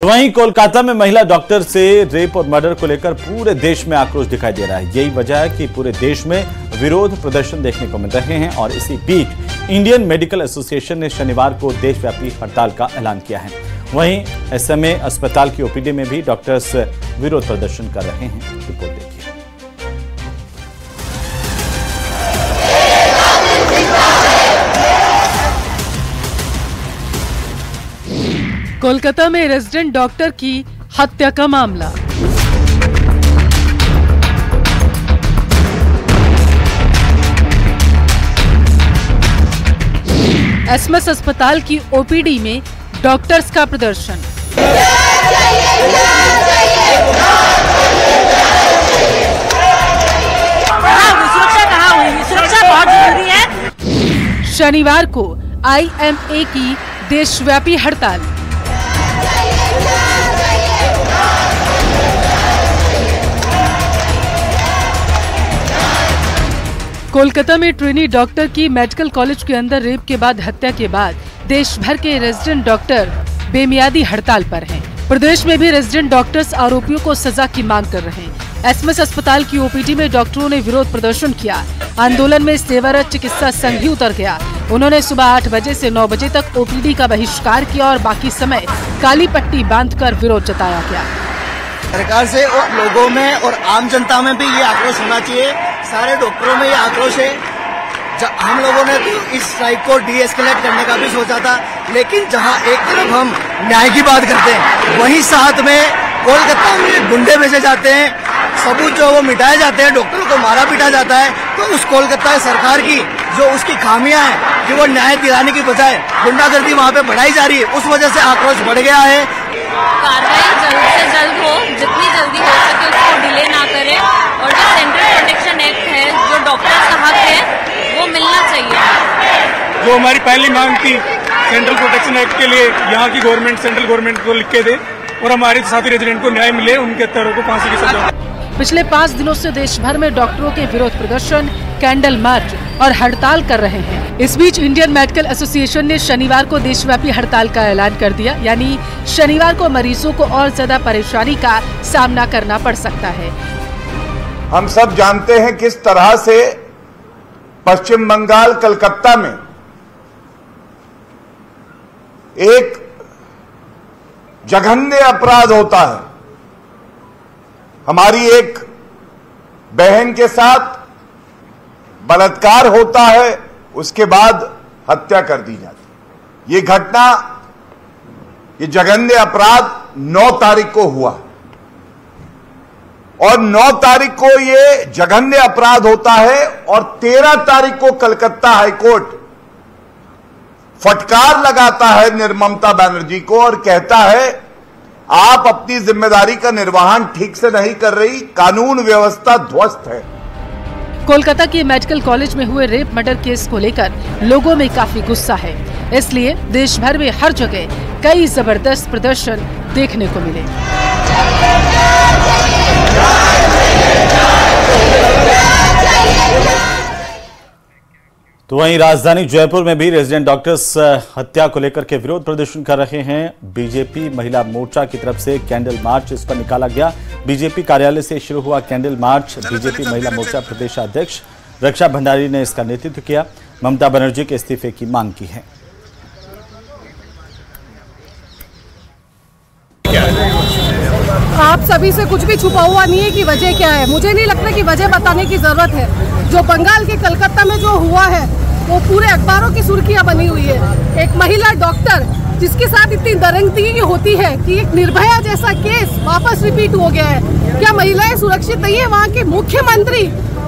वहीं कोलकाता में महिला डॉक्टर से रेप और मर्डर को लेकर पूरे देश में आक्रोश दिखाई दे रहा है। यही वजह है कि पूरे देश में विरोध प्रदर्शन देखने को मिल रहे हैं और इसी बीच इंडियन मेडिकल एसोसिएशन ने शनिवार को देशव्यापी हड़ताल का ऐलान किया है। वहीं एसएमए अस्पताल की ओपीडी में भी डॉक्टर्स विरोध प्रदर्शन कर रहे हैं। रिपोर्ट देखिए। कोलकाता में रेजिडेंट डॉक्टर की हत्या का मामला। एसएमएस अस्पताल की ओपीडी में डॉक्टर्स का प्रदर्शन। सुरक्षा बहुत जरूरी है। शनिवार को आईएमए की देशव्यापी हड़ताल। कोलकाता में ट्रेनी डॉक्टर की मेडिकल कॉलेज के अंदर रेप के बाद हत्या के बाद देश भर के रेजिडेंट डॉक्टर बेमियादी हड़ताल पर हैं। प्रदेश में भी रेजिडेंट डॉक्टर्स आरोपियों को सजा की मांग कर रहे हैं। एसएमएस अस्पताल की ओपीडी में डॉक्टरों ने विरोध प्रदर्शन किया। आंदोलन में सेवारत चिकित्सा संघ भी उतर गया। उन्होंने सुबह 8 बजे से 9 बजे तक ओपीडी का बहिष्कार किया और बाकी समय काली पट्टी बांधकर विरोध जताया गया। सरकार से और लोगों में और आम जनता में भी ये आक्रोश होना चाहिए। सारे डॉक्टरों में ये आक्रोश है। हम लोगों ने तो इस स्ट्राइक को डीएस्केलेट करने का भी सोचा था, लेकिन जहां एक तरफ हम न्याय की बात करते हैं, वहीं साथ में कोलकाता में गुंडे भेजे जाते हैं, सबूत जो वो मिटाए जाते हैं, डॉक्टरों को मारा पीटा जाता है। तो उस कोलकाता सरकार की जो उसकी खामियां हैं कि वो न्याय दिलाने की बजाय गुंडागर्दी वहाँ पे बढ़ाई जा रही है, उस वजह से आक्रोश बढ़ गया है। कार्रवाई जल्द से जल्द हो, जितनी जल्दी हो सके उसको डिले ना करे और जो सेंट्रल प्रोटेक्शन एक्ट है, जो डॉक्टर्स का हक है, वो मिलना चाहिए। जो हमारी पहली मांग थी सेंट्रल प्रोटेक्शन एक्ट के लिए, यहाँ की गवर्नमेंट सेंट्रल गवर्नमेंट को लिख के दे और हमारे साथी रेजिडेंट को न्याय मिले, उनके हत्यारों को फांसी की सजा। पिछले 5 दिनों से देश भर में डॉक्टरों के विरोध प्रदर्शन, कैंडल मार्च और हड़ताल कर रहे हैं। इस बीच इंडियन मेडिकल एसोसिएशन ने शनिवार को देशव्यापी हड़ताल का ऐलान कर दिया। यानी शनिवार को मरीजों को और ज्यादा परेशानी का सामना करना पड़ सकता है। हम सब जानते हैं किस तरह से पश्चिम बंगाल कलकत्ता में एक जघन्य अपराध होता है। हमारी एक बहन के साथ बलात्कार होता है, उसके बाद हत्या कर दी जाती है। ये घटना, ये जघन्य अपराध 9 तारीख को हुआ और 9 तारीख को ये जघन्य अपराध होता है और 13 तारीख को कलकत्ता हाईकोर्ट फटकार लगाता है निर्ममता बनर्जी को और कहता है आप अपनी जिम्मेदारी का निर्वहन ठीक से नहीं कर रही, कानून व्यवस्था ध्वस्त है। कोलकाता के मेडिकल कॉलेज में हुए रेप मर्डर केस को लेकर लोगों में काफी गुस्सा है, इसलिए देश भर में हर जगह कई जबरदस्त प्रदर्शन देखने को मिले। तो वहीं राजधानी जयपुर में भी रेजिडेंट डॉक्टर्स हत्या को लेकर के विरोध प्रदर्शन कर रहे हैं। बीजेपी महिला मोर्चा की तरफ से कैंडल मार्च इस पर निकाला गया। बीजेपी कार्यालय से शुरू हुआ कैंडल मार्च। बीजेपी महिला मोर्चा प्रदेशाध्यक्ष रक्षा भंडारी ने इसका नेतृत्व किया। ममता बनर्जी के इस्तीफे की मांग की है। आप सभी से कुछ भी छुपा हुआ नहीं है कि वजह क्या है। मुझे नहीं लगता कि वजह बताने की जरूरत है। जो बंगाल के कलकत्ता में जो हुआ है वो पूरे अखबारों की सुर्खियां बनी हुई है। एक महिला डॉक्टर जिसके साथ इतनी दरिंदगी होती है कि एक निर्भया जैसा केस वापस रिपीट हो गया है। क्या महिलाएं सुरक्षित नहीं है? वहाँ के मुख्यमंत्री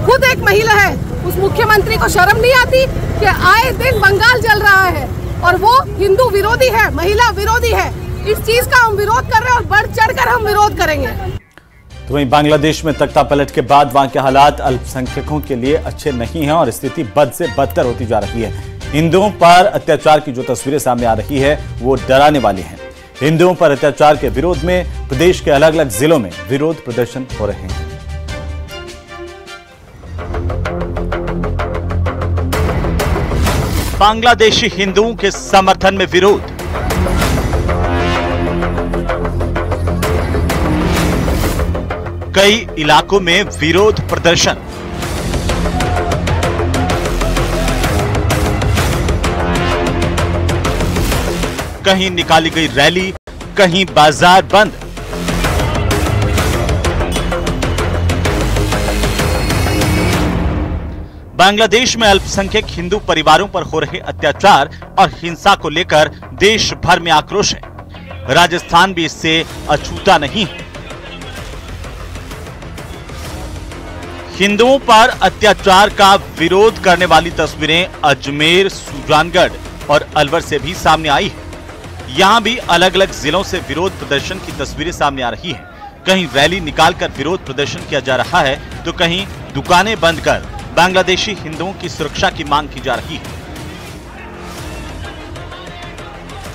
खुद एक महिला है। उस मुख्यमंत्री को शर्म नहीं आती कि आए दिन बंगाल जल रहा है और वो हिंदू विरोधी है, महिला विरोधी है। इस चीज का हम विरोध कर रहे हैं और बढ़ चढ़कर हम विरोध करेंगे। तो वहीं बांग्लादेश में तख्ता पलट के बाद वहां के हालात अल्पसंख्यकों के लिए अच्छे नहीं हैं और स्थिति बद से बदतर होती जा रही है। हिंदुओं पर अत्याचार की जो तस्वीरें सामने आ रही है वो डराने वाली हैं। हिंदुओं पर अत्याचार के विरोध में प्रदेश के अलग अलग जिलों में विरोध प्रदर्शन हो रहे हैं। बांग्लादेशी हिंदुओं के समर्थन में विरोध। कई इलाकों में विरोध प्रदर्शन। कहीं निकाली गई रैली, कहीं बाजार बंद। बांग्लादेश में अल्पसंख्यक हिंदू परिवारों पर हो रहे अत्याचार और हिंसा को लेकर देश भर में आक्रोश है। राजस्थान भी इससे अछूता नहीं है। हिंदुओं पर अत्याचार का विरोध करने वाली तस्वीरें अजमेर, सुजानगढ़ और अलवर से भी सामने आई है। यहां भी अलग अलग जिलों से विरोध प्रदर्शन की तस्वीरें सामने आ रही हैं। कहीं रैली निकालकर विरोध प्रदर्शन किया जा रहा है, तो कहीं दुकानें बंद कर बांग्लादेशी हिंदुओं की सुरक्षा की मांग की जा रही है।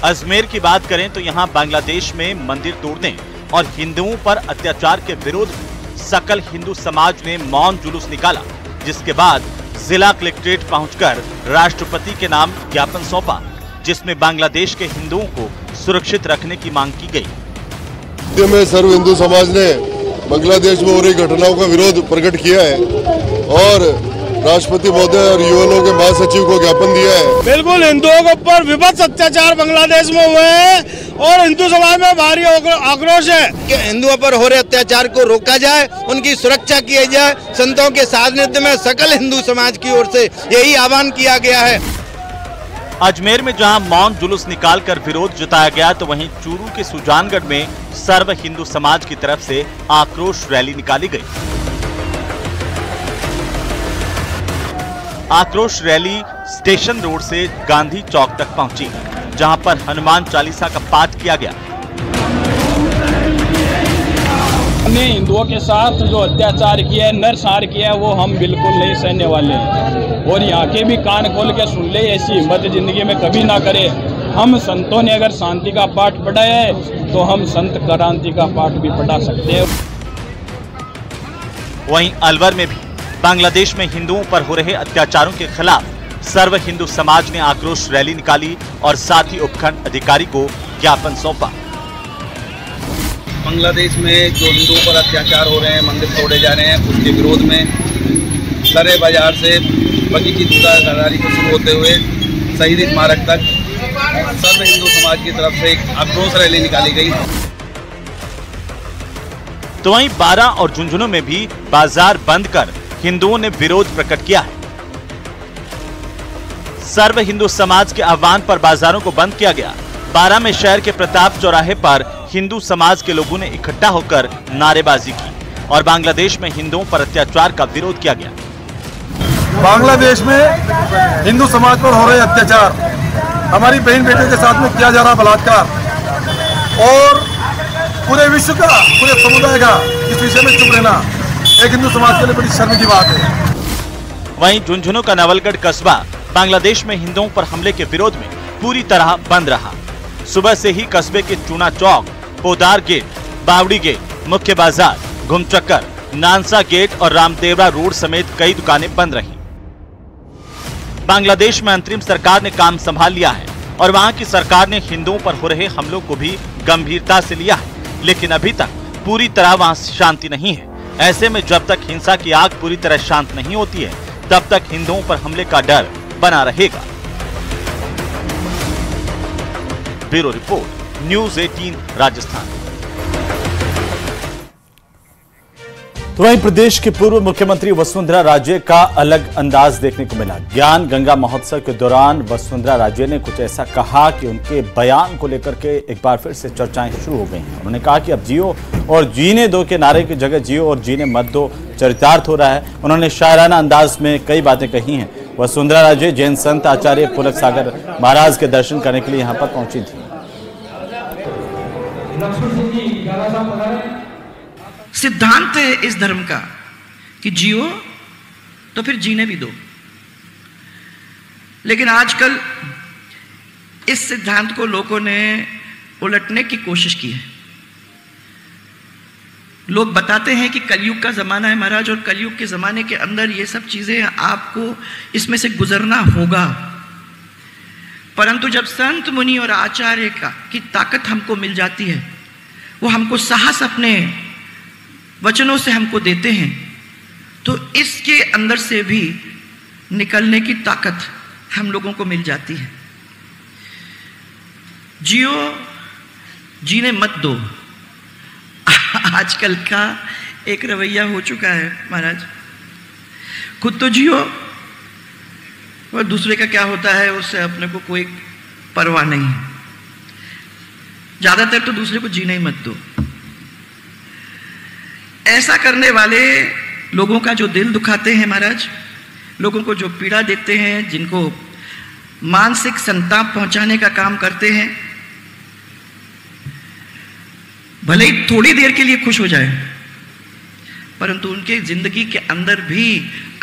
अजमेर की बात करें तो यहां बांग्लादेश में मंदिर तोड़ने और हिंदुओं पर अत्याचार के विरोध में सकल हिंदू समाज ने मौन जुलूस निकाला, जिसके बाद जिला कलेक्ट्रेट पहुंचकर राष्ट्रपति के नाम ज्ञापन सौंपा, जिसमें बांग्लादेश के हिंदुओं को सुरक्षित रखने की मांग की गई। में सर्व हिंदू समाज ने बांग्लादेश में हो रही घटनाओं का विरोध प्रकट किया है और राष्ट्रपति महोदय और यूएनओ के महासचिव को ज्ञापन दिया है। बिल्कुल हिंदुओं के ऊपर विभत्स अत्याचार बांग्लादेश में हुए हैं और हिंदू समाज में भारी आक्रोश है कि हिंदुओं पर हो रहे अत्याचार को रोका जाए, उनकी सुरक्षा की जाए। संतों के सानिध्य में सकल हिंदू समाज की ओर से यही आह्वान किया गया है। अजमेर में जहां मौन जुलूस निकालकर विरोध जताया गया, तो वहीं चूरू के सुजानगढ़ में सर्व हिंदू समाज की तरफ से आक्रोश रैली निकाली गई। आक्रोश रैली स्टेशन रोड से गांधी चौक तक पहुंची, जहां पर हनुमान चालीसा का पाठ किया गया। हमने हिंदुओं के साथ जो अत्याचार किया है, नरसंहार किया है, वो हम बिल्कुल नहीं सहने वाले हैं और यहाँ के भी कान खोल के सुन ले। ऐसी हिम्मत जिंदगी में कभी ना करे। हम संतों ने अगर शांति का पाठ पढ़ाया है तो हम संत क्रांति का पाठ भी पढ़ा सकते हैं। वहीं अलवर में भी बांग्लादेश में हिंदुओं पर हो रहे अत्याचारों के खिलाफ सर्व हिंदू समाज ने आक्रोश रैली निकाली और साथ ही उपखंड अधिकारी को ज्ञापन सौंपा। बांग्लादेश में जो हिंदुओं पर अत्याचार हो रहे हैं, मंदिर तोड़े जा रहे हैं, उसके विरोध में सरे बाजार से बगीची दुकानदारी को शुरू होते हुए शहीद स्मारक तक सर्व हिंदू समाज की तरफ से एक आक्रोश रैली निकाली गई। तो वहीं बारा और झुंझुनू में भी बाजार बंद कर हिंदुओं ने विरोध प्रकट किया है। सर्व हिंदू समाज के आह्वान पर बाजारों को बंद किया गया। बारा में शहर के प्रताप चौराहे पर हिंदू समाज के लोगों ने इकट्ठा होकर नारेबाजी की और बांग्लादेश में हिंदुओं पर अत्याचार का विरोध किया गया। बांग्लादेश में हिंदू समाज पर हो रहे अत्याचार, हमारी बहन बेटे के साथ में किया जा रहा बलात्कार और पूरे विश्व का, पूरे समुदाय का इस विषय में चुप रहना एक हिंदू समाज के लिए बड़ी शर्म की बात है। वहीं झुंझुनू का नवलगढ़ कस्बा बांग्लादेश में हिंदुओं पर हमले के विरोध में पूरी तरह बंद रहा। सुबह से ही कस्बे के चूना चौक, पोदार गेट, बावड़ी गेट, मुख्य बाजार, घुमचक्कर, नानसा गेट और रामदेवरा रोड समेत कई दुकानें बंद रहीं। बांग्लादेश में अंतरिम सरकार ने काम संभाल लिया है और वहां की सरकार ने हिंदुओं पर हो रहे हमलों को भी गंभीरता से लिया है, लेकिन अभी तक पूरी तरह वहां शांति नहीं है। ऐसे में जब तक हिंसा की आग पूरी तरह शांत नहीं होती है, तब तक हिंदुओं पर हमले का डर बना रहेगा। Bureau report, news 18 Rajasthan. तो वहीं प्रदेश के पूर्व मुख्यमंत्री वसुंधरा राजे का अलग अंदाज देखने को मिला। ज्ञान गंगा महोत्सव के दौरान वसुंधरा राजे ने कुछ ऐसा कहा कि उनके बयान को लेकर के एक बार फिर से चर्चाएं शुरू हो गई हैं। उन्होंने कहा कि अब जियो और जीने दो के नारे की जगह जियो और जीने मत दो चरितार्थ हो रहा है। उन्होंने शायराना अंदाज में कई बातें कही हैं। वसुंधरा राजे जैन संत आचार्य पुलक सागर महाराज के दर्शन करने के लिए यहाँ पर पहुंची थी। सिद्धांत है इस धर्म का कि जियो तो फिर जीने भी दो, लेकिन आजकल इस सिद्धांत को लोगों ने उलटने की कोशिश की है। लोग बताते हैं कि कलयुग का जमाना है महाराज, और कलयुग के जमाने के अंदर ये सब चीजें आपको इसमें से गुजरना होगा। परंतु जब संत मुनि और आचार्य की ताकत हमको मिल जाती है, वो हमको साहस अपने वचनों से हमको देते हैं, तो इसके अंदर से भी निकलने की ताकत हम लोगों को मिल जाती है। जियो, जीने मत दो, आजकल का एक रवैया हो चुका है महाराज। खुद तो जियो और दूसरे का क्या होता है उससे अपने को कोई परवाह नहीं है। ज्यादातर तो दूसरे को जीने ही मत दो। ऐसा करने वाले लोगों का जो दिल दुखाते हैं महाराज, लोगों को जो पीड़ा देते हैं, जिनको मानसिक संताप पहुंचाने का काम करते हैं, भले ही थोड़ी देर के लिए खुश हो जाए, परंतु उनके जिंदगी के अंदर भी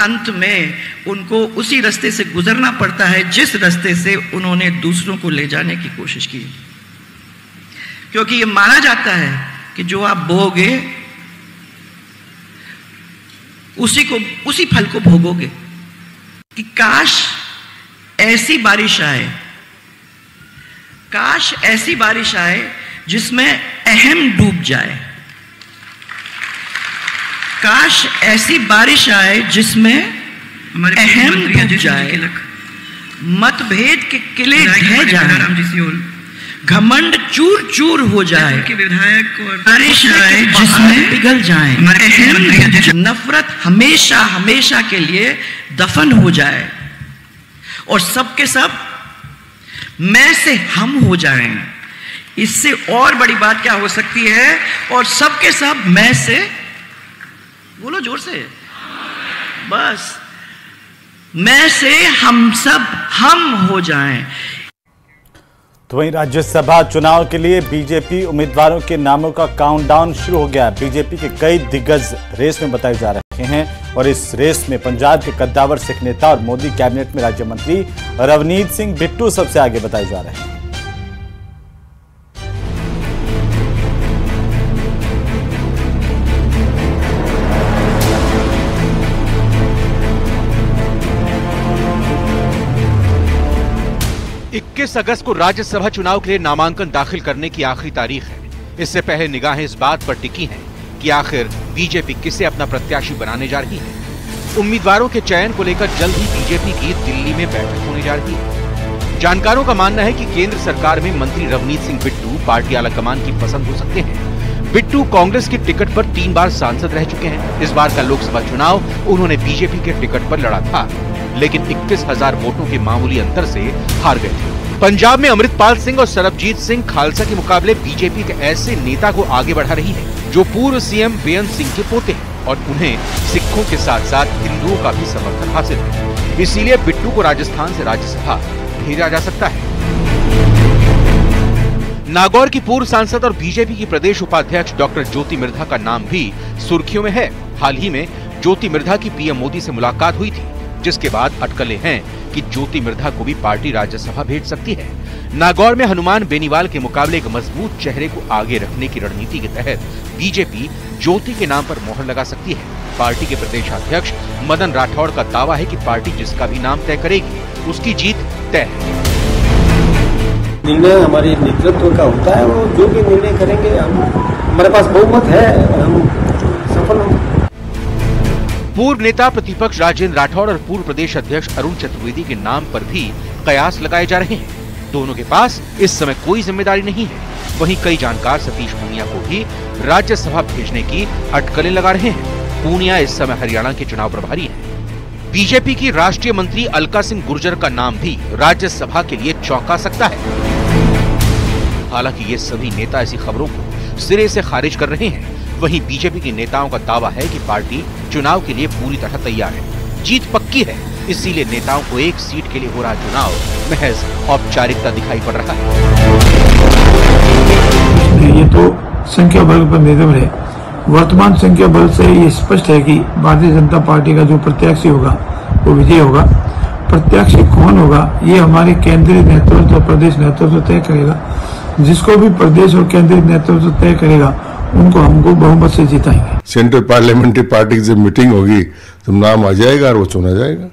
अंत में उनको उसी रास्ते से गुजरना पड़ता है जिस रास्ते से उन्होंने दूसरों को ले जाने की कोशिश की। क्योंकि ये माना जाता है कि जो आप बोओगे उसी फल को भोगोगे। कि काश ऐसी बारिश आए, काश ऐसी बारिश आए जिसमें अहम डूब जाए, काश ऐसी बारिश आए जिसमें अहम डूब जाए, मतभेद के किले ढह जाए, घमंड चूर चूर हो जाए, विधायक और बारिश आए जिसमें पिघल जाए, नफरत हमेशा हमेशा के लिए दफन हो जाए, और सब के सब मैं से हम हो जाएं। इससे और बड़ी बात क्या हो सकती है? और सब के सब मैं से, बोलो जोर से, बस मैं से हम सब हम हो जाएं। तो वहीं राज्यसभा चुनाव के लिए बीजेपी उम्मीदवारों के नामों का काउंटडाउन शुरू हो गया। बीजेपी के कई दिग्गज रेस में बताए जा रहे हैं और इस रेस में पंजाब के कद्दावर सिख नेता और मोदी कैबिनेट में राज्य मंत्री रवनीत सिंह बिट्टू सबसे आगे बताए जा रहे हैं। इक्कीस अगस्त को राज्यसभा चुनाव के लिए नामांकन दाखिल करने की आखिरी तारीख है। इससे पहले निगाहें इस बात पर टिकी हैं कि आखिर बीजेपी किसे अपना प्रत्याशी बनाने जा रही है। उम्मीदवारों के चयन को लेकर जल्द ही बीजेपी की दिल्ली में बैठक होने जा रही है। जानकारों का मानना है कि केंद्र सरकार में मंत्री रवनीत सिंह बिट्टू पार्टी आलाकमान की पसंद हो सकते हैं। बिट्टू कांग्रेस की टिकट पर 3 बार सांसद रह चुके हैं। इस बार का लोकसभा चुनाव उन्होंने बीजेपी के टिकट पर लड़ा था, लेकिन 21,000 वोटों के मामूली अंतर से हार गए थे। पंजाब में अमृतपाल सिंह और सरबजीत सिंह खालसा के मुकाबले बीजेपी के ऐसे नेता को आगे बढ़ा रही है जो पूर्व सीएम बेअंत सिंह के पोते हैं और उन्हें सिखों के साथ साथ हिंदुओं का भी समर्थन हासिल है। इसीलिए बिट्टू को राजस्थान से राज्यसभा भेजा जा सकता है। नागौर की पूर्व सांसद और बीजेपी की प्रदेश उपाध्यक्ष डॉक्टर ज्योति मिर्धा का नाम भी सुर्खियों में है। हाल ही में ज्योति मिर्धा की पीएम मोदी से मुलाकात हुई थी, जिसके बाद अटकलें हैं कि ज्योति मिर्धा को भी पार्टी राज्यसभा भेज सकती है। नागौर में हनुमान बेनीवाल के मुकाबले एक मजबूत चेहरे को आगे रखने की रणनीति के तहत बीजेपी ज्योति के नाम पर मोहर लगा सकती है। पार्टी के प्रदेशाध्यक्ष मदन राठौड़ का दावा है कि पार्टी जिसका भी नाम तय करेगी उसकी जीत तय है। निर्णय हमारे नेतृत्व का होता है, वो जो भी निर्णय करेंगे हमारे पास बहुमत है, हम सफल होंगे। पूर्व नेता प्रतिपक्ष राजेंद्र राठौड़ और पूर्व प्रदेश अध्यक्ष अरुण चतुर्वेदी के नाम पर भी कयास लगाए जा रहे हैं। दोनों के पास इस समय कोई जिम्मेदारी नहीं है। वहीं कई जानकार सतीश पूनिया को भी राज्यसभा भेजने की अटकलें लगा रहे हैं। पूनिया इस समय हरियाणा के चुनाव प्रभारी हैं। बीजेपी की राष्ट्रीय मंत्री अलका सिंह गुर्जर का नाम भी राज्यसभा के लिए चौंका सकता है। हालांकि ये सभी नेता ऐसी खबरों को सिरे से खारिज कर रहे हैं। वहीं बीजेपी के नेताओं का दावा है कि पार्टी चुनाव के लिए पूरी तरह तैयार है, जीत पक्की है। इसीलिए नेताओं को एक सीट के लिए हो रहा चुनाव महज औपचारिकता दिखाई पड़ रहा है। ये तो संख्या बल पर निर्भर है। वर्तमान संख्या बल से ये स्पष्ट है कि भारतीय जनता पार्टी का जो प्रत्याशी होगा वो विजय होगा। प्रत्याशी कौन होगा ये हमारे केंद्रीय नेतृत्व और प्रदेश नेतृत्व तय करेगा। जिसको भी प्रदेश और केंद्रीय नेतृत्व तय करेगा उनको हमको बहुमत से जिताएंगे। सेंट्रल पार्लियामेंट्री पार्टी की जब मीटिंग होगी तो नाम आ जाएगा और वो चुना जाएगा।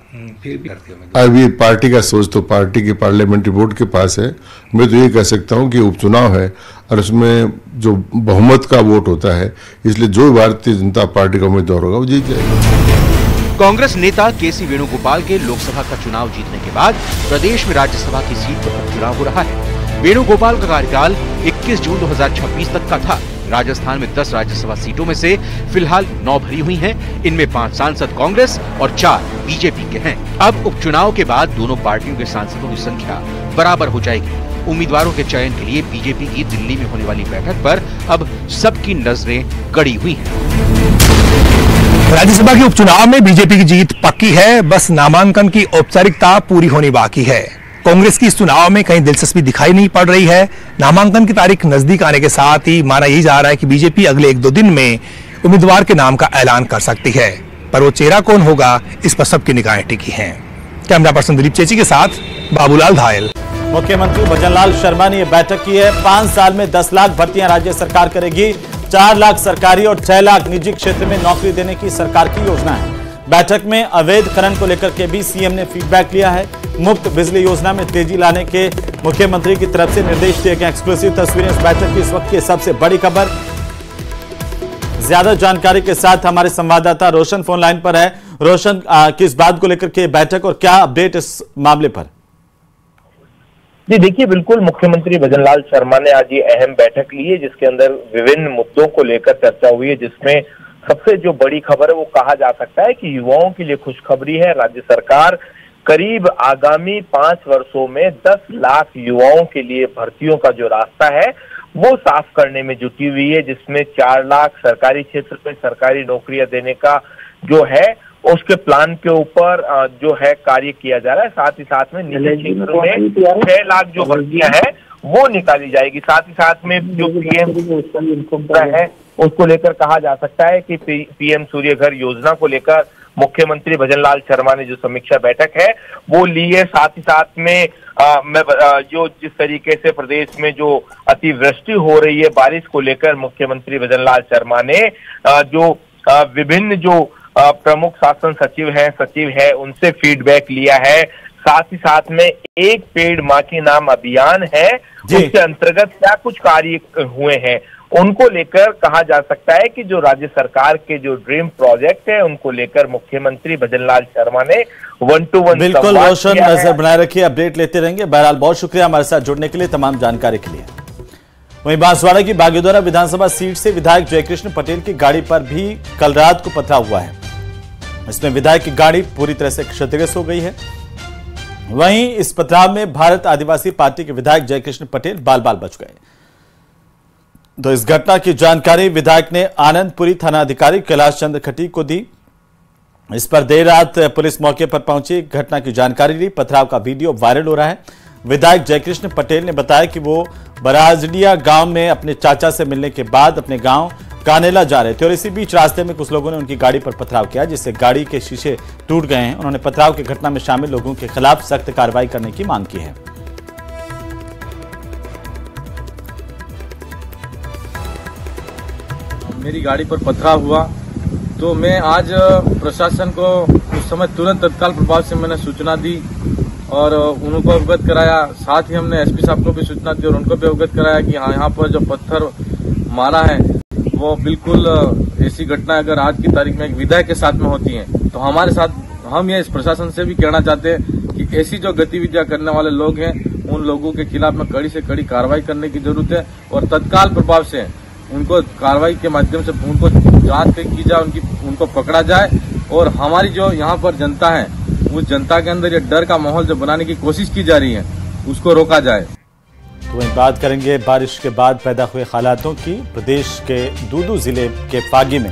फिर भी करते हो। अभी पार्टी का सोच तो पार्टी के पार्लियामेंट्री बोर्ड के पास है। मैं तो ये कह सकता हूं कि उपचुनाव है और उसमें जो बहुमत का वोट होता है, इसलिए जो भारतीय जनता पार्टी का उम्मीदवार होगा वो जीत जाएगा। कांग्रेस नेता केसी वेणुगोपाल के लोकसभा का चुनाव जीतने के बाद प्रदेश में राज्यसभा की सीट पर उपचुनाव हो रहा है। वेणुगोपाल का कार्यकाल 21 जून 2026 तक का था। राजस्थान में 10 राज्यसभा सीटों में से फिलहाल 9 भरी हुई हैं। इनमें 5 सांसद कांग्रेस और 4 बीजेपी के हैं। अब उपचुनाव के बाद दोनों पार्टियों के सांसदों की संख्या बराबर हो जाएगी। उम्मीदवारों के चयन के लिए बीजेपी की दिल्ली में होने वाली बैठक पर अब सबकी नजरें गड़ी हुई हैं। राज्यसभा के उपचुनाव में बीजेपी की जीत पक्की है, बस नामांकन की औपचारिकता पूरी होनी बाकी है। कांग्रेस की इस चुनाव में कहीं दिलचस्पी दिखाई नहीं पड़ रही है। नामांकन की तारीख नजदीक आने के साथ ही माना यही जा रहा है कि बीजेपी अगले 1-2 दिन में उम्मीदवार के नाम का ऐलान कर सकती है, पर वो चेहरा कौन होगा इस पर सबकी निगाहें टिकी हैं। कैमरा पर्सन दिलीप चेची के साथ बाबूलाल धायल। मुख्यमंत्री भजनलाल शर्मा ने यह बैठक की है। 5 साल में 10 लाख भर्तियां राज्य सरकार करेगी। 4 लाख सरकारी और 6 लाख निजी क्षेत्र में नौकरी देने की सरकार की योजना है। बैठक में अवैध खनन को लेकर के भी सीएम ने फीडबैक लिया है। मुफ्त बिजली योजना में तेजी लाने के मुख्यमंत्री की तरफ से निर्देश दिए गए। एक्सक्लूसिव तस्वीरें इस बैठक की इस वक्त की सबसे बड़ी खबर। ज्यादा जानकारी के साथ हमारे संवाददाता रोशन फोन लाइन पर है। रोशन, किस बात को लेकर के बैठक और क्या अपडेट इस मामले पर? जी देखिए, बिल्कुल मुख्यमंत्री भजनलाल शर्मा ने आज ये अहम बैठक ली है जिसके अंदर विभिन्न मुद्दों को लेकर चर्चा हुई है, जिसमें सबसे जो बड़ी खबर है वो कहा जा सकता है कि युवाओं के लिए खुशखबरी है। राज्य सरकार करीब आगामी 5 वर्षों में 10 लाख युवाओं के लिए भर्तियों का जो रास्ता है वो साफ करने में जुटी हुई है, जिसमें 4 लाख सरकारी क्षेत्र में सरकारी नौकरियां देने का जो है उसके प्लान के ऊपर जो है कार्य किया जा रहा है। साथ ही साथ में निजी क्षेत्र में 6 लाख जो भर्तियां हैं वो निकाली जाएगी। साथ ही साथ में जो पीएम है उसको लेकर कहा जा सकता है कि पीएम सूर्य घर योजना को लेकर मुख्यमंत्री भजनलाल शर्मा ने जो समीक्षा बैठक है वो ली है। साथ ही साथ में जो जिस तरीके से प्रदेश में जो अतिवृष्टि हो रही है, बारिश को लेकर मुख्यमंत्री भजनलाल शर्मा ने जो विभिन्न जो प्रमुख शासन सचिव है उनसे फीडबैक लिया है। साथ ही साथ में एक पेड़ माँ के नाम अभियान है, उसके अंतर्गत क्या कुछ कार्य हुए हैं उनको लेकर कहा जा सकता है कि जो राज्य सरकार के जो ड्रीम प्रोजेक्ट है उनको लेकर मुख्यमंत्री भजनलाल शर्मा ने 1-to-1 बिल्कुल रोशन नजर बनाए रखिए, अपडेट लेते रहेंगे। बहरहाल बहुत शुक्रिया हमारे साथ जुड़ने के लिए, तमाम जानकारी के लिए। वहीं बांसवाड़ा की बागीदोरा विधानसभा सीट से विधायक जयकृष्ण पटेल की गाड़ी पर भी कल रात को पथराव हुआ है। इसमें विधायक की गाड़ी पूरी तरह से क्षतिग्रस्त हो गई है। वहीं इस पथराव में भारत आदिवासी पार्टी के विधायक जयकृष्ण पटेल बाल बाल बच गए। तो इस घटना की जानकारी विधायक ने आनंदपुरी थाना अधिकारी कैलाश चंद्र खटी को दी। इस पर देर रात पुलिस मौके पर पहुंची, घटना की जानकारी ली। पथराव का वीडियो वायरल हो रहा है। विधायक जयकृष्ण पटेल ने बताया कि वो बराजडिया गांव में अपने चाचा से मिलने के बाद अपने गांव कानेला जा रहे थे और इसी बीच रास्ते में कुछ लोगों ने उनकी गाड़ी पर पथराव किया, जिससे गाड़ी के शीशे टूट गए हैं। उन्होंने पथराव की घटना में शामिल लोगों के खिलाफ सख्त कार्रवाई करने की मांग की है। मेरी गाड़ी पर पथराव हुआ तो मैं आज प्रशासन को उस समय तुरंत तत्काल प्रभाव से मैंने सूचना दी और उनको अवगत कराया। साथ ही हमने एसपी साहब को भी सूचना दी और उनको भी अवगत कराया कि हाँ, यहाँ पर जो पत्थर मारा है वो बिल्कुल ऐसी घटना अगर आज की तारीख में एक विधायक के साथ में होती है तो हमारे साथ हम ये इस प्रशासन से भी कहना चाहते हैं कि ऐसी जो गतिविधियां करने वाले लोग हैं उन लोगों के खिलाफ में कड़ी से कड़ी कार्रवाई करने की जरूरत है और तत्काल प्रभाव से उनको कार्रवाई के माध्यम से उनको जांच की जाए, उनको पकड़ा जाए और हमारी जो यहाँ पर जनता है उस जनता के अंदर ये डर का माहौल जो बनाने की कोशिश की जा रही है उसको रोका जाए। तो वहीं बात करेंगे बारिश के बाद पैदा हुए हालातों की। प्रदेश के दूदू जिले के फागी में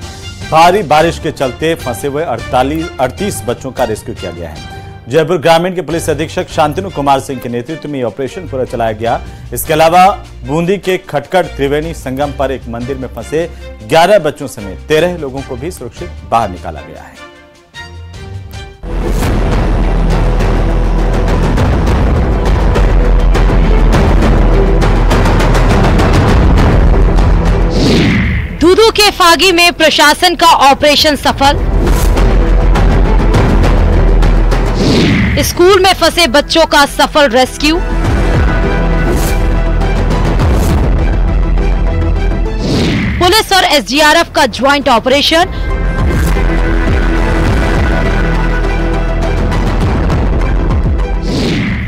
भारी बारिश के चलते फंसे हुए 38 बच्चों का रेस्क्यू किया गया है। जयपुर ग्रामीण के पुलिस अधीक्षक शांतनु कुमार सिंह के नेतृत्व में ऑपरेशन पूरा चलाया गया। इसके अलावा बूंदी के खटकड़ त्रिवेणी संगम पर एक मंदिर में फंसे 11 बच्चों समेत 13 लोगों को भी सुरक्षित बाहर निकाला गया है। दूदू के फागी में प्रशासन का ऑपरेशन सफल। स्कूल में फंसे बच्चों का सफल रेस्क्यू। पुलिस और एसडीआरएफ का ज्वाइंट ऑपरेशन।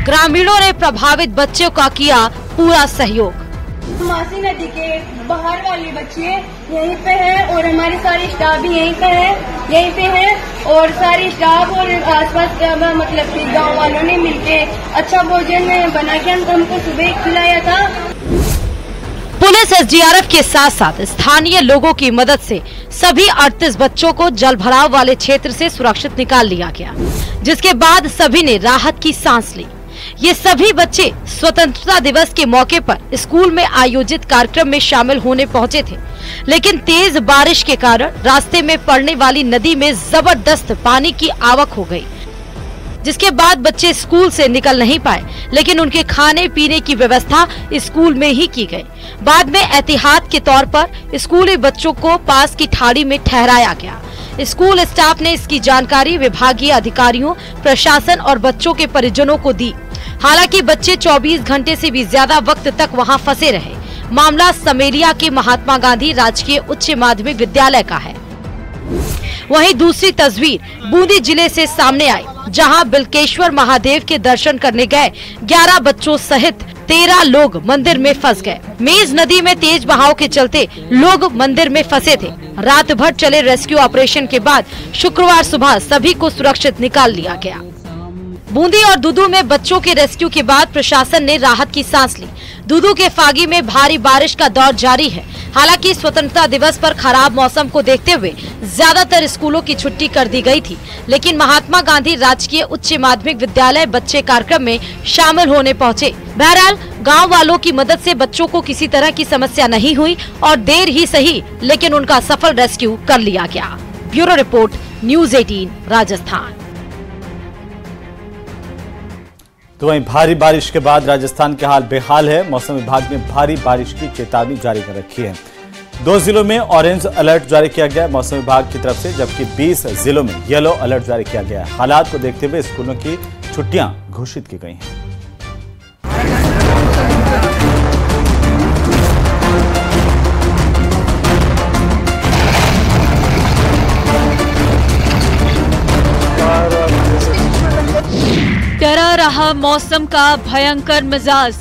ग्रामीणों ने प्रभावित बच्चों का किया पूरा सहयोग। मासी नदी के बाहर वाले बच्चे यहीं पे है और हमारी सारी स्टाफ भी यहीं पे है और सारी स्टाफ और आसपास मतलब कि गांव वालों ने मिलके अच्छा भोजन बना के हमको सुबह खिलाया था। पुलिस एसडीआरएफ के साथ साथ स्थानीय लोगों की मदद से सभी 38 बच्चों को जल भराव वाले क्षेत्र से सुरक्षित निकाल लिया गया, जिसके बाद सभी ने राहत की सांस ली। ये सभी बच्चे स्वतंत्रता दिवस के मौके पर स्कूल में आयोजित कार्यक्रम में शामिल होने पहुंचे थे, लेकिन तेज बारिश के कारण रास्ते में पड़ने वाली नदी में जबरदस्त पानी की आवक हो गई, जिसके बाद बच्चे स्कूल से निकल नहीं पाए, लेकिन उनके खाने पीने की व्यवस्था स्कूल में ही की गई। बाद में एहतियात के तौर पर स्कूली बच्चों को पास की ठाड़ी में ठहराया गया। स्कूल स्टाफ ने इसकी जानकारी विभागीय अधिकारियों, प्रशासन और बच्चों के परिजनों को दी। हालांकि बच्चे 24 घंटे से भी ज्यादा वक्त तक वहां फंसे रहे। मामला समेलिया के महात्मा गांधी राजकीय उच्च माध्यमिक विद्यालय का है। वहीं दूसरी तस्वीर बूंदी जिले से सामने आई, जहां बिलकेश्वर महादेव के दर्शन करने गए 11 बच्चों सहित 13 लोग मंदिर में फंस गए। मेज नदी में तेज बहाव के चलते लोग मंदिर में फंसे थे। रात भर चले रेस्क्यू ऑपरेशन के बाद शुक्रवार सुबह सभी को सुरक्षित निकाल लिया गया। बूंदी और दुदू में बच्चों के रेस्क्यू के बाद प्रशासन ने राहत की सांस ली। दुदू के फागी में भारी बारिश का दौर जारी है। हालांकि स्वतंत्रता दिवस पर खराब मौसम को देखते हुए ज्यादातर स्कूलों की छुट्टी कर दी गई थी, लेकिन महात्मा गांधी राजकीय उच्च माध्यमिक विद्यालय बच्चे कार्यक्रम में शामिल होने पहुंचे। बहरहाल गांव वालों की मदद से बच्चों को किसी तरह की समस्या नहीं हुई और देर ही सही, लेकिन उनका सफल रेस्क्यू कर लिया गया। Bureau report, news 18 Rajasthan. तो वहीं भारी बारिश के बाद राजस्थान के हाल बेहाल है। मौसम विभाग ने भारी बारिश की चेतावनी जारी कर रखी है। 2 जिलों में ऑरेंज अलर्ट जारी किया गया है मौसम विभाग की तरफ से, जबकि 20 जिलों में येलो अलर्ट जारी किया गया है। हालात को देखते हुए स्कूलों की छुट्टियां घोषित की गई हैं। डरा रहा मौसम का भयंकर मिजाज।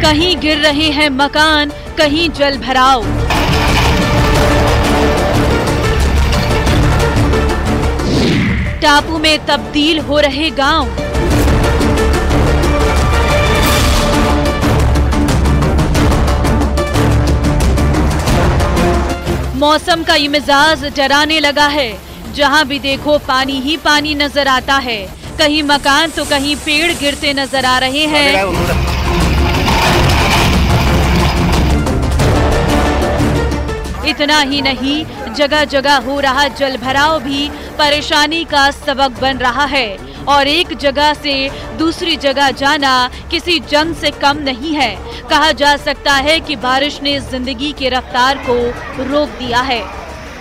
कहीं गिर रहे हैं मकान, कहीं जल भराव। टापू में तब्दील हो रहे गांव। मौसम का ये मिजाज डराने लगा है। जहां भी देखो पानी ही पानी नजर आता है। कहीं मकान तो कहीं पेड़ गिरते नजर आ रहे हैं। इतना ही नहीं, जगह जगह हो रहा जल भराव भी परेशानी का सबक बन रहा है और एक जगह से दूसरी जगह जाना किसी जंग से कम नहीं है। कहा जा सकता है कि बारिश ने जिंदगी की रफ्तार को रोक दिया है।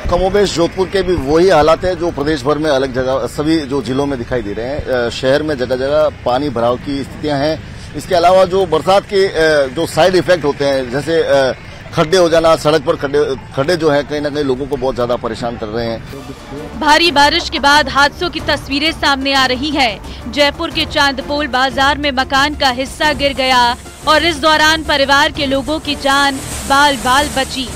कमोबेश जोधपुर के भी वही हालात है जो प्रदेश भर में अलग जगह सभी जो जिलों में दिखाई दे रहे हैं। शहर में जगह जगह पानी भराव की स्थितियां हैं। इसके अलावा जो बरसात के जो साइड इफेक्ट होते हैं, जैसे खड्डे हो जाना, सड़क पर खड्डे जो है कहीं न कहीं लोगों को बहुत ज्यादा परेशान कर रहे हैं। भारी बारिश के बाद हादसों की तस्वीरें सामने आ रही हैं। जयपुर के चांदपोल बाजार में मकान का हिस्सा गिर गया और इस दौरान परिवार के लोगों की जान बाल बाल बची।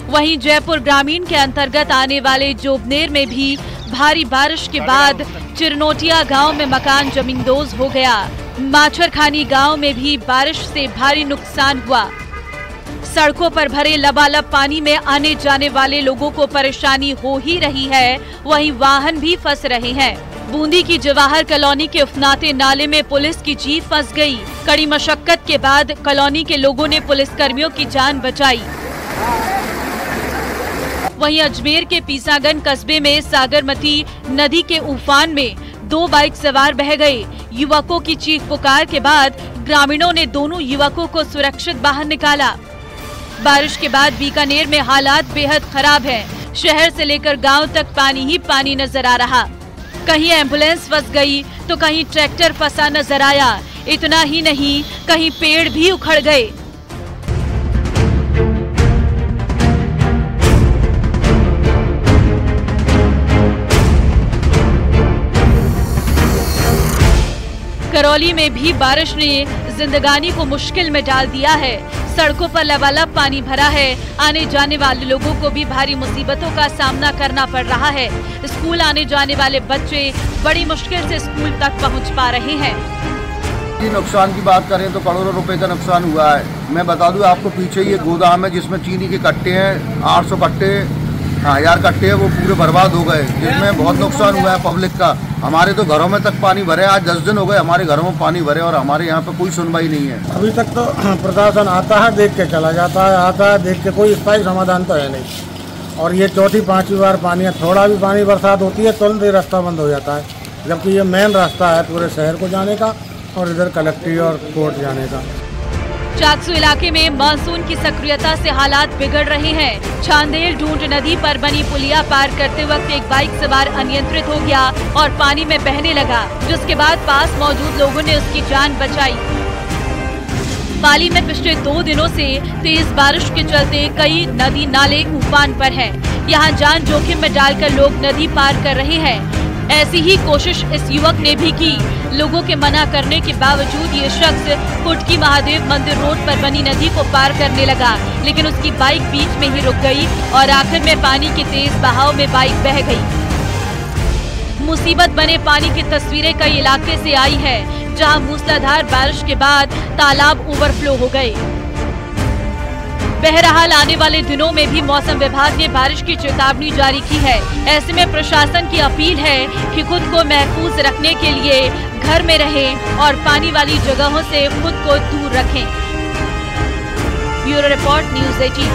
वहीं जयपुर ग्रामीण के अंतर्गत आने वाले जोबनेर में भी भारी बारिश के बाद चिरनोटिया गांव में मकान जमींदोज हो गया। माछरखानी गांव में भी बारिश से भारी नुकसान हुआ। सड़कों पर भरे लबालब पानी में आने जाने वाले लोगों को परेशानी हो ही रही है, वहीं वाहन भी फंस रहे हैं। बूंदी की जवाहर कॉलोनी के उफनाते नाले में पुलिस की जीप फंस गई। कड़ी मशक्कत के बाद कॉलोनी के लोगों ने पुलिसकर्मियों की जान बचाई। वहीं अजमेर के पीसागन कस्बे में सागरमती नदी के उफान में 2 बाइक सवार बह गए। युवकों की चीख पुकार के बाद ग्रामीणों ने दोनों युवकों को सुरक्षित बाहर निकाला। बारिश के बाद बीकानेर में हालात बेहद खराब हैं। शहर से लेकर गांव तक पानी ही पानी नजर आ रहा। कहीं एम्बुलेंस फंस गई तो कहीं ट्रैक्टर फंसा नजर आया। इतना ही नहीं, कहीं पेड़ भी उखड़ गए। करौली में भी बारिश ने जिंदगानी को मुश्किल में डाल दिया है। सड़कों पर लबालब पानी भरा है। आने जाने वाले लोगों को भी भारी मुसीबतों का सामना करना पड़ रहा है। स्कूल आने जाने वाले बच्चे बड़ी मुश्किल से स्कूल तक पहुंच पा रहे हैं। नुकसान की बात करें तो करोड़ों रुपए का नुकसान हुआ है। मैं बता दूं आपको, पीछे ये गोदाम है जिसमें चीनी के कट्टे हैं, 800 कट्टे, 1000 कट्टे हैं, वो पूरे बर्बाद हो गए, जिसमें बहुत नुकसान हुआ है पब्लिक का। हमारे तो घरों में तक पानी भरे, आज 10 दिन हो गए हमारे घरों में पानी भरे और हमारे यहाँ पे कोई सुनवाई नहीं है। अभी तक तो प्रशासन आता है, देख के चला जाता है, आता है देख के, कोई स्थायी समाधान तो है नहीं। और ये चौथी पांचवी बार पानी है, थोड़ा भी पानी बरसात होती है तुरंत ही रास्ता बंद हो जाता है, जबकि ये मेन रास्ता है पूरे शहर को जाने का और इधर कलेक्ट्रेट और कोर्ट जाने का। चाकसू इलाके में मानसून की सक्रियता से हालात बिगड़ रहे हैं। छांदेल ढूंढ नदी पर बनी पुलिया पार करते वक्त एक बाइक सवार अनियंत्रित हो गया और पानी में बहने लगा, जिसके बाद पास मौजूद लोगों ने उसकी जान बचाई। पाली में पिछले 2 दिनों से तेज बारिश के चलते कई नदी नाले उफान पर हैं। यहाँ जान जोखिम में डालकर लोग नदी पार कर रहे हैं। ऐसी ही कोशिश इस युवक ने भी की। लोगों के मना करने के बावजूद ये शख्स कुटकी महादेव मंदिर रोड पर बनी नदी को पार करने लगा, लेकिन उसकी बाइक बीच में ही रुक गई और आखिर में पानी के तेज बहाव में बाइक बह गई। मुसीबत बने पानी की तस्वीरें कई इलाके से आई है, जहां मूसलाधार बारिश के बाद तालाब ओवरफ्लो हो गए। बहरहाल आने वाले दिनों में भी मौसम विभाग ने बारिश की चेतावनी जारी की है। ऐसे में प्रशासन की अपील है कि खुद को महफूज रखने के लिए घर में रहें और पानी वाली जगहों से खुद को दूर रखें। Bureau report, news 18।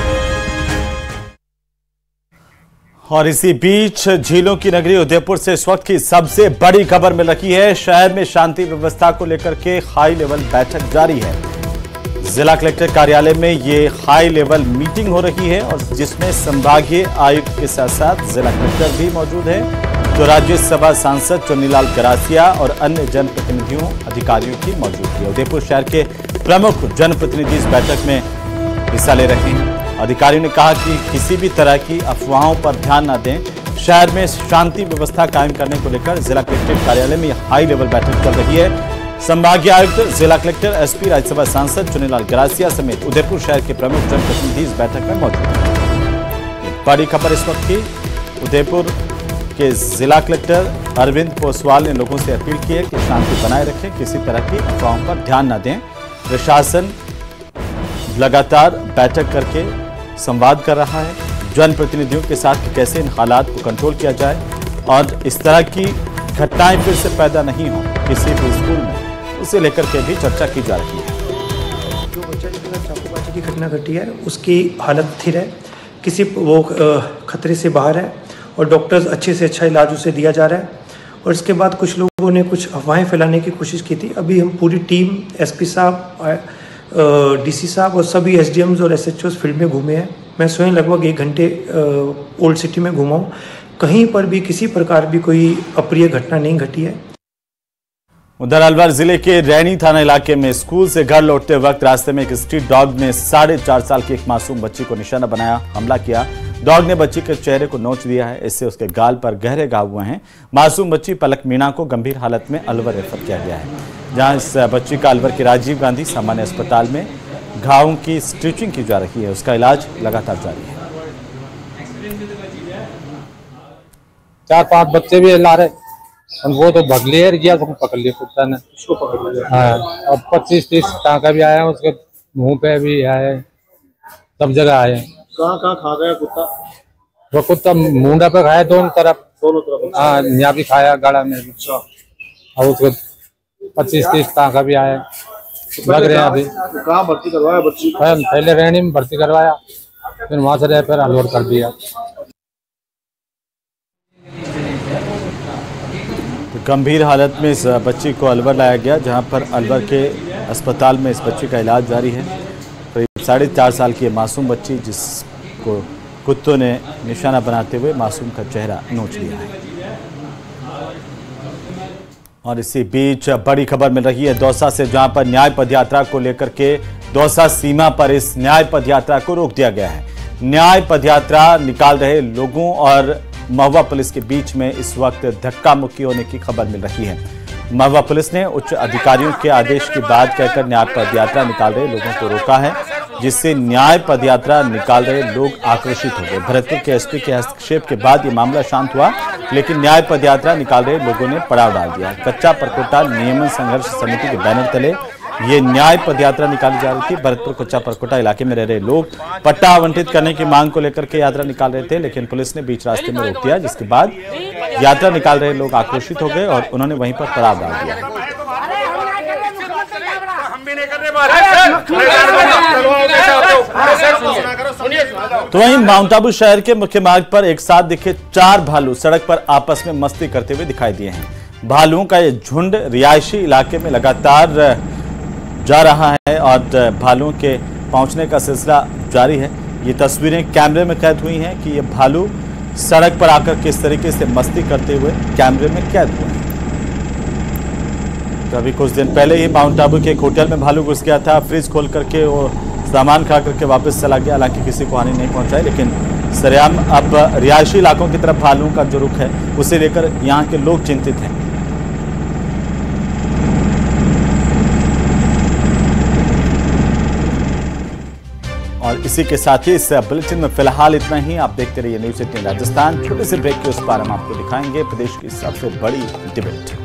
और इसी बीच झीलों की नगरी उदयपुर से इस वक्त की सबसे बड़ी खबर मिल रही है। शहर में शांति व्यवस्था को लेकर के हाई लेवल बैठक जारी है। जिला कलेक्टर कार्यालय में ये हाई लेवल मीटिंग हो रही है और जिसमें संभागीय आयुक्त के साथ साथ जिला कलेक्टर भी मौजूद है, तो राज्यसभा सांसद चुन्नीलाल गरासिया और अन्य जनप्रतिनिधियों अधिकारियों की मौजूदगी है। उदयपुर शहर के प्रमुख जनप्रतिनिधि इस बैठक में हिस्सा ले रहे हैं। अधिकारियों ने कहा कि किसी भी तरह की अफवाहों पर ध्यान न दें। शहर में शांति व्यवस्था कायम करने को लेकर जिला कलेक्टर कार्यालय में हाई लेवल बैठक चल रही है। संभागीय आयुक्त, जिला कलेक्टर, एसपी, राज्यसभा सांसद चुन्नीलाल गरासिया समेत उदयपुर शहर के प्रमुख जनप्रतिनिधि इस बैठक में मौजूद हैं। बड़ी खबर इस वक्त की, उदयपुर के जिला कलेक्टर अरविंद पोसवाल ने लोगों से अपील की है कि शांति बनाए रखें, किसी तरह की अफवाहों पर ध्यान न दें। प्रशासन लगातार बैठक करके संवाद कर रहा है जनप्रतिनिधियों के साथ कि कैसे इन हालात को कंट्रोल किया जाए और इस तरह की घटनाएं फिर से पैदा नहीं हो किसी भी स्कूल में, उसे लेकर के भी चर्चा की जा रही है। जो बच्चा जिसके साथ चाकूबाजी की घटना घटी है उसकी हालत स्थिर है, किसी वो खतरे से बाहर है और डॉक्टर्स अच्छे से अच्छा इलाज उसे दिया जा रहा है। और इसके बाद कुछ लोगों ने कुछ अफवाहें फैलाने की कोशिश की थी। अभी हम पूरी टीम, एसपी साहब, डीसी साहब और सभी एसडीएम्स और एसएचओस फील्ड में घूमे हैं। मैं स्वयं लगभग 1 घंटे ओल्ड सिटी में घूमा हूँ। कहीं पर भी किसी प्रकार भी कोई अप्रिय घटना नहीं घटी है। उधर अलवर जिले के रैनी थाना इलाके में स्कूल से घर लौटते वक्त रास्ते में एक स्ट्रीट डॉग ने 4.5 साल की एक मासूम बच्ची को निशाना बनाया, हमला किया। डॉग ने बच्ची के चेहरे को नोच दिया है, इससे उसके गाल पर गहरे घाव हुए हैं। मासूम बच्ची पलक मीणा को गंभीर हालत में अलवर रेफर किया गया है, जहां इस बच्ची का अलवर के राजीव गांधी सामान्य अस्पताल में घावों की स्टिचिंग की जा रही है। उसका इलाज लगातार जारी है। 4-5 बच्चे भी ला रहे, वो तो भग लिया गया, तो पकड़ लिया कुत्ता ने, उसको पकड़ लिया। हाँ, और 25-30 टाँका भी आया, उसके मुंह पे भी आए, सब जगह आए। कहाँ खा गया कुत्ता? वो कुत्ता मुंडा पे खाया, दोनों तरफ। हाँ, यहाँ भी खाया, गला में भी। और उसको 25-30 टाँका भी आया, लग रहे हैं अभी। कहाँ भर्ती करवाया बच्ची? पहले रैनी में भर्ती करवाया, फिर वहां से रेफर अलवर कर दिया। गंभीर हालत में इस बच्ची को अलवर लाया गया, जहां पर अलवर के अस्पताल में इस बच्ची का इलाज जारी है। करीब 4.5 साल की मासूम बच्ची जिसको कुत्तों ने निशाना बनाते हुए मासूम का चेहरा नोच लिया है। और इसी बीच बड़ी खबर मिल रही है दौसा से, जहां पर न्याय पदयात्रा को लेकर के दौसा सीमा पर इस न्याय पदयात्रा को रोक दिया गया है। न्याय पदयात्रा निकाल रहे लोगों और महुआ पुलिस के बीच में इस वक्त धक्का मुक्की होने की खबर मिल रही है। महुआ पुलिस ने उच्च अधिकारियों के आदेश की बात कहकर न्याय पदयात्रा निकाल रहे लोगों को रोका है, जिससे न्याय पदयात्रा निकाल रहे लोग आक्रोशित हो गए। भरतपुर के एसपी के हस्तक्षेप के बाद ये मामला शांत हुआ, लेकिन न्याय पदयात्रा निकाल रहे लोगों ने पड़ाव डाल दिया। कच्चा परकोटा नियमन संघर्ष समिति के बैनर तले ये न्याय पदयात्रा निकाली जा रही थी। भरतपुर कच्चा परकोटा इलाके में रह रहे लोग पट्टा आवंटित करने की मांग को लेकर के यात्रा निकाल रहे थे, लेकिन पुलिस ने बीच रास्ते में रोक दिया, जिसके बाद यात्रा निकाल रहे लोग आक्रोशित हो गए और उन्होंने वहीं पर पड़ाव डाल दिया। तो वहीं माउंट आबू शहर के मुख्य मार्ग पर एक साथ दिखे 4 भालू सड़क पर आपस में मस्ती करते हुए दिखाई दिए हैं। भालुओं का ये झुंड रिहायशी इलाके में लगातार जा रहा है और भालुओं के पहुंचने का सिलसिला जारी है। ये तस्वीरें कैमरे में कैद हुई हैं कि ये भालू सड़क पर आकर किस तरीके से मस्ती करते हुए कैमरे में कैद हुए हैं। अभी कुछ दिन पहले ही माउंट आबू के एक होटल में भालू घुस गया था, फ्रिज खोल करके वो सामान खा करके वापस चला गया। हालांकि किसी को हानि नहीं पहुंचाई, लेकिन सरेआम अब रिहायशी इलाकों की तरफ भालुओं का जो रुख है उसे लेकर यहाँ के लोग चिंतित हैं। और इसी के साथ ही इस बुलेटिन में फिलहाल इतना ही। आप देखते रहिए न्यूज़ 18 राजस्थान। छोटे से ब्रेक के उस पार हम आपको दिखाएंगे प्रदेश की सबसे बड़ी डिबेट।